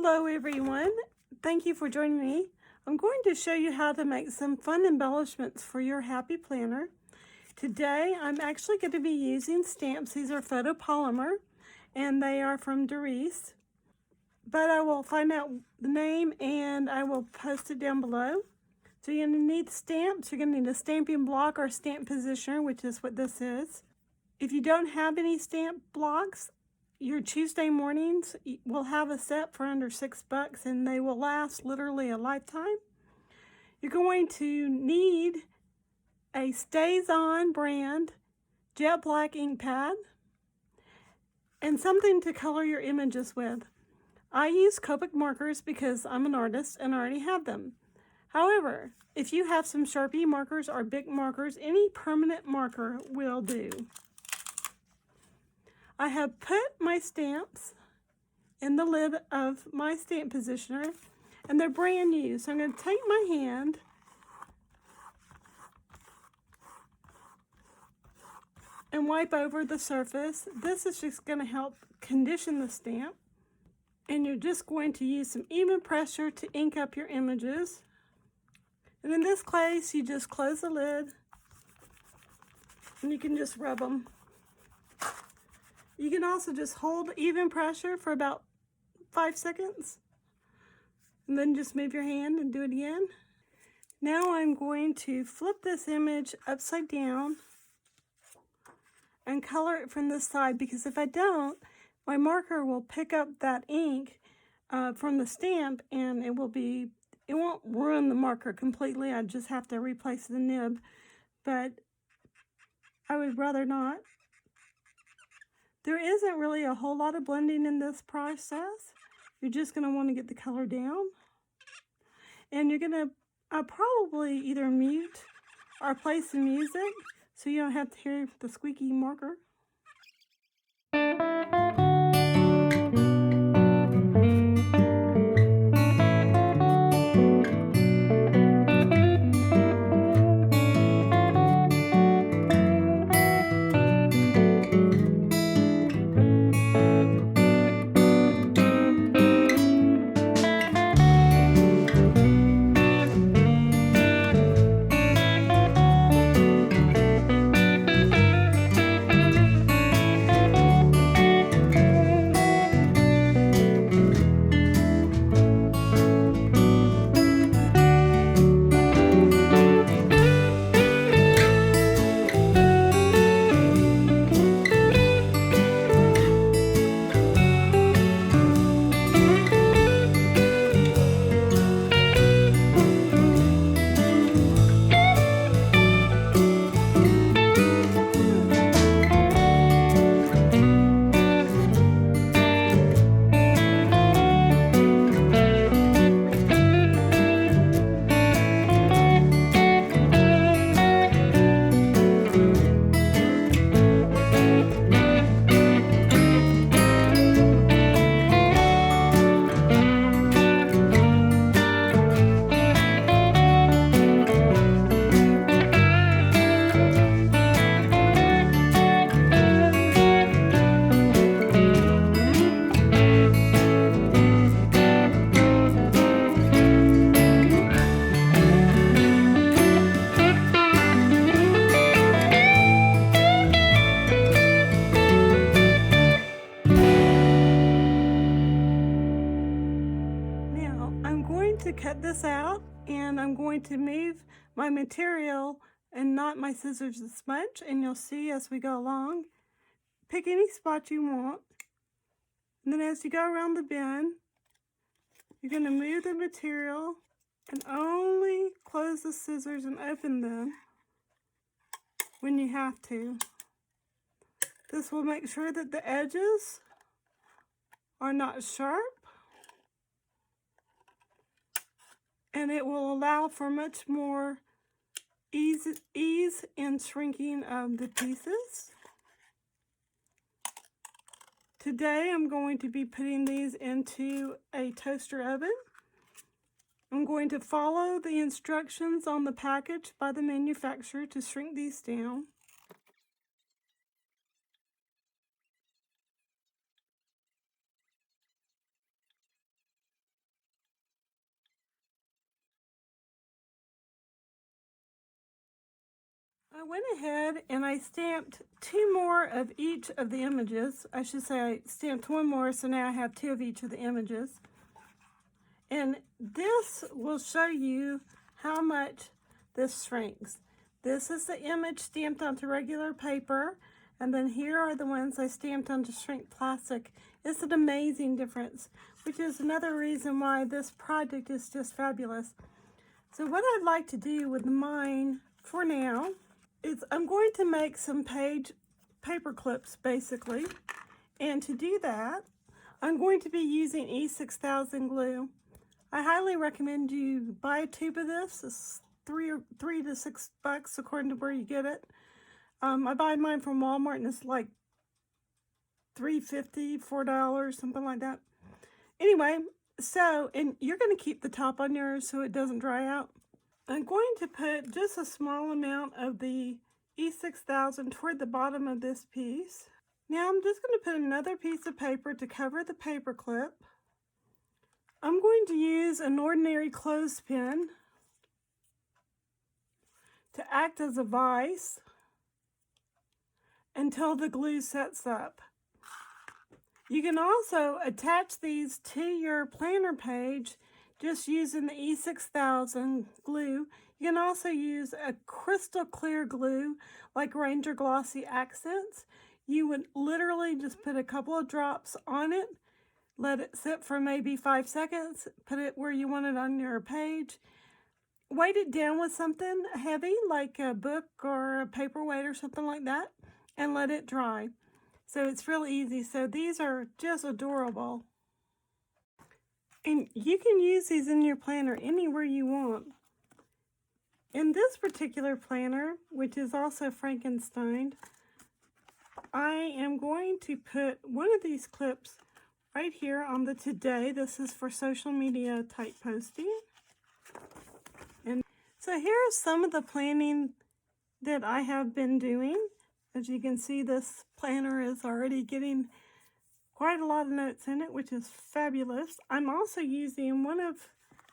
Hello everyone, thank you for joining me. I'm going to show you how to make some fun embellishments for your happy planner. Today I'm actually going to be using stamps. These are photopolymer and they are from Doris. But I will find out the name and I will post it down below. So you're going to need stamps. You're going to need a stamping block or stamp positioner, which is what this is. If you don't have any stamp blocks, your Tuesday mornings will have a set for under $6 and they will last literally a lifetime. You're going to need a Stays On brand jet black ink pad and something to color your images with. I use Copic markers because I'm an artist and I already have them. However, if you have some Sharpie markers or Bic markers, any permanent marker will do. I have put my stamps in the lid of my stamp positioner and they're brand new. So I'm going to take my hand and wipe over the surface. This is just going to help condition the stamp. And you're just going to use some even pressure to ink up your images. And in this case, you just close the lid and you can just rub them. You can also just hold even pressure for about 5 seconds and then just move your hand and do it again. Now I'm going to flip this image upside down and color it from this side, because if I don't, my marker will pick up that ink from the stamp and it won't ruin the marker completely. I just have to replace the nib, but I would rather not. There isn't really a whole lot of blending in this process. You're just going to want to get the color down. And you're going to probably either mute or play some music so you don't have to hear the squeaky marker. To cut this out, and I'm going to move my material and not my scissors as much, and you'll see as we go along. Pick any spot you want, and then as you go around the bin, you're going to move the material and only close the scissors and open them when you have to. This will make sure that the edges are not sharp, and it will allow for much more ease in shrinking of the pieces. Today I'm going to be putting these into a toaster oven. I'm going to follow the instructions on the package by the manufacturer to shrink these down. I went ahead and I stamped 2 more of each of the images. I should say I stamped 1 more, so now I have 2 of each of the images. And this will show you how much this shrinks. This is the image stamped onto regular paper, and then here are the ones I stamped onto shrink plastic. It's an amazing difference, which is another reason why this project is just fabulous. So what I'd like to do with mine for now is I'm going to make some paper clips basically. And to do that, I'm going to be using E6000 glue. I highly recommend you buy a tube of this. It's $3 to $6 according to where you get it. I buy mine from Walmart and it's like $3.50, $4, something like that. Anyway, so, and you're going to keep the top on yours so it doesn't dry out. I'm going to put just a small amount of the E6000 toward the bottom of this piece. Now I'm just going to put another piece of paper to cover the paper clip. I'm going to use an ordinary clothespin to act as a vise until the glue sets up. You can also attach these to your planner page just using the E6000 glue. You can also use a crystal clear glue like Ranger Glossy Accents. You would literally just put a couple of drops on it, let it sit for maybe 5 seconds, put it where you want it on your page, weight it down with something heavy like a book or a paperweight or something like that, and let it dry. So it's real easy. So these are just adorable. And you can use these in your planner anywhere you want. In this particular planner, which is also Frankenstein, I am going to put one of these clips right here on the today. This is for social media type posting. And so here's some of the planning that I have been doing. As you can see, this planner is already getting quite a lot of notes in it, which is fabulous. I'm also using one of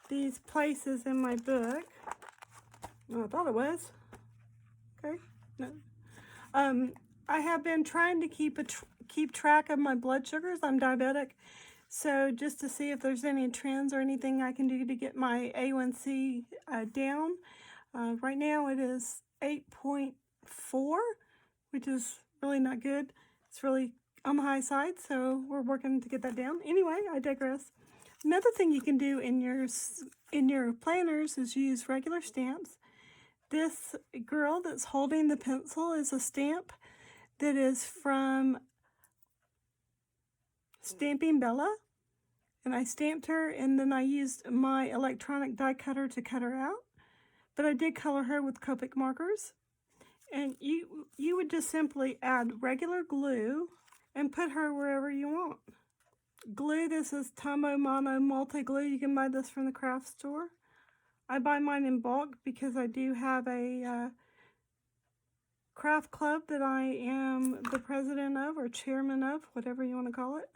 these places in my book. Oh, I thought it was. Okay. No. I have been trying to keep track of my blood sugars. I'm diabetic. So just to see if there's any trends or anything I can do to get my A1C down. Right now it is 8.4, which is really not good. It's really on the high side, so we're working to get that down. Anyway, I digress. Another thing you can do in your planners is use regular stamps. This girl that's holding the pencil is a stamp that is from Stamping Bella, and I stamped her, and then I used my electronic die cutter to cut her out, but I did color her with Copic markers. And you would just simply add regular glue and put her wherever you want. Glue, this is Tomo Mono multi-glue. You can buy this from the craft store. I buy mine in bulk because I do have a craft club that I am the president of, or chairman of, whatever you want to call it.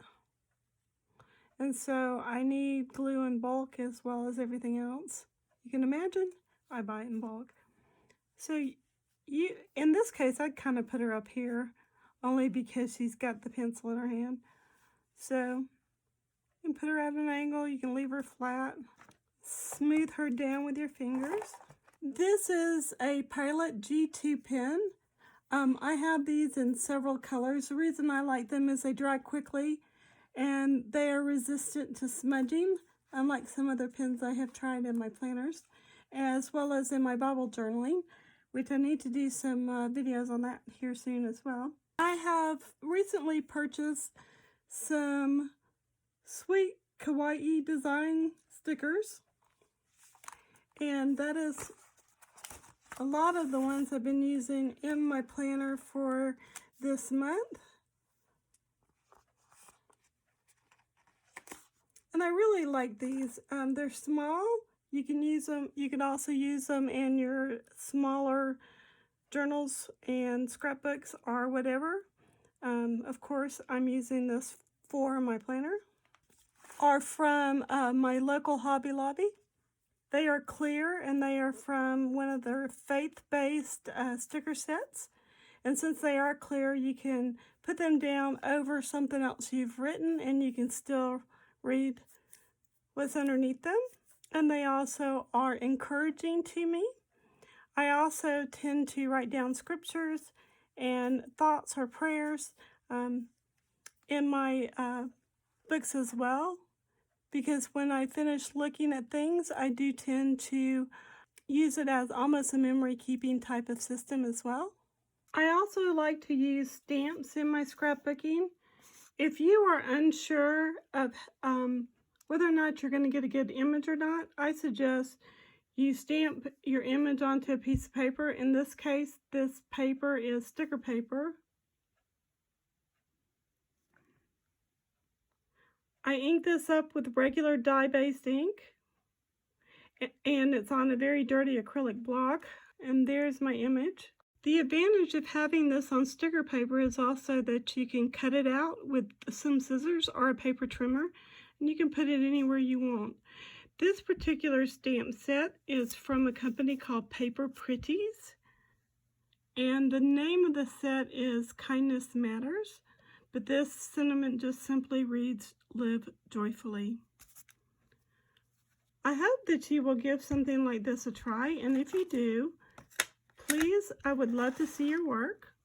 And so I need glue in bulk as well as everything else. You can imagine, I buy it in bulk. So in this case, I'd kind of put her up here, only because she's got the pencil in her hand. So you can put her at an angle, you can leave her flat, smooth her down with your fingers. This is a Pilot G2 pen. I have these in several colors. The reason I like them is they dry quickly and they are resistant to smudging, unlike some other pens I have tried in my planners, as well as in my Bible journaling, which I need to do some videos on that here soon as well. I have recently purchased some sweet kawaii design stickers, and that is a lot of the ones I've been using in my planner for this month. And I really like these. They're small. You can use them. You can also use them in your smaller journals and scrapbooks or whatever. Of course, I'm using this for my planner, or from my local Hobby Lobby. They are clear, and they are from one of their faith-based sticker sets. And since they are clear, you can put them down over something else you've written, and you can still read what's underneath them. And they also are encouraging to me. I also tend to write down scriptures and thoughts or prayers in my books as well, because when I finish looking at things, I do tend to use it as almost a memory keeping type of system as well. I also like to use stamps in my scrapbooking. If you are unsure of whether or not you're going to get a good image or not, I suggest you stamp your image onto a piece of paper. In this case, this paper is sticker paper. I ink this up with regular dye-based ink, and it's on a very dirty acrylic block, and there's my image. The advantage of having this on sticker paper is also that you can cut it out with some scissors or a paper trimmer, and you can put it anywhere you want. This particular stamp set is from a company called Paper Pretties, and the name of the set is Kindness Matters, but this sentiment just simply reads, "Live joyfully." I hope that you will give something like this a try, and if you do, please, I would love to see your work.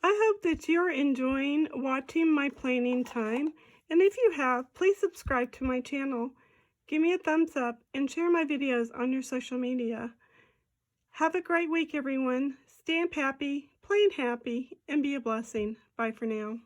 I hope that you're enjoying watching my planning time, and if you have, please subscribe to my channel. Give me a thumbs up and share my videos on your social media. Have a great week, everyone. Stamp happy, plan happy, and be a blessing. Bye for now.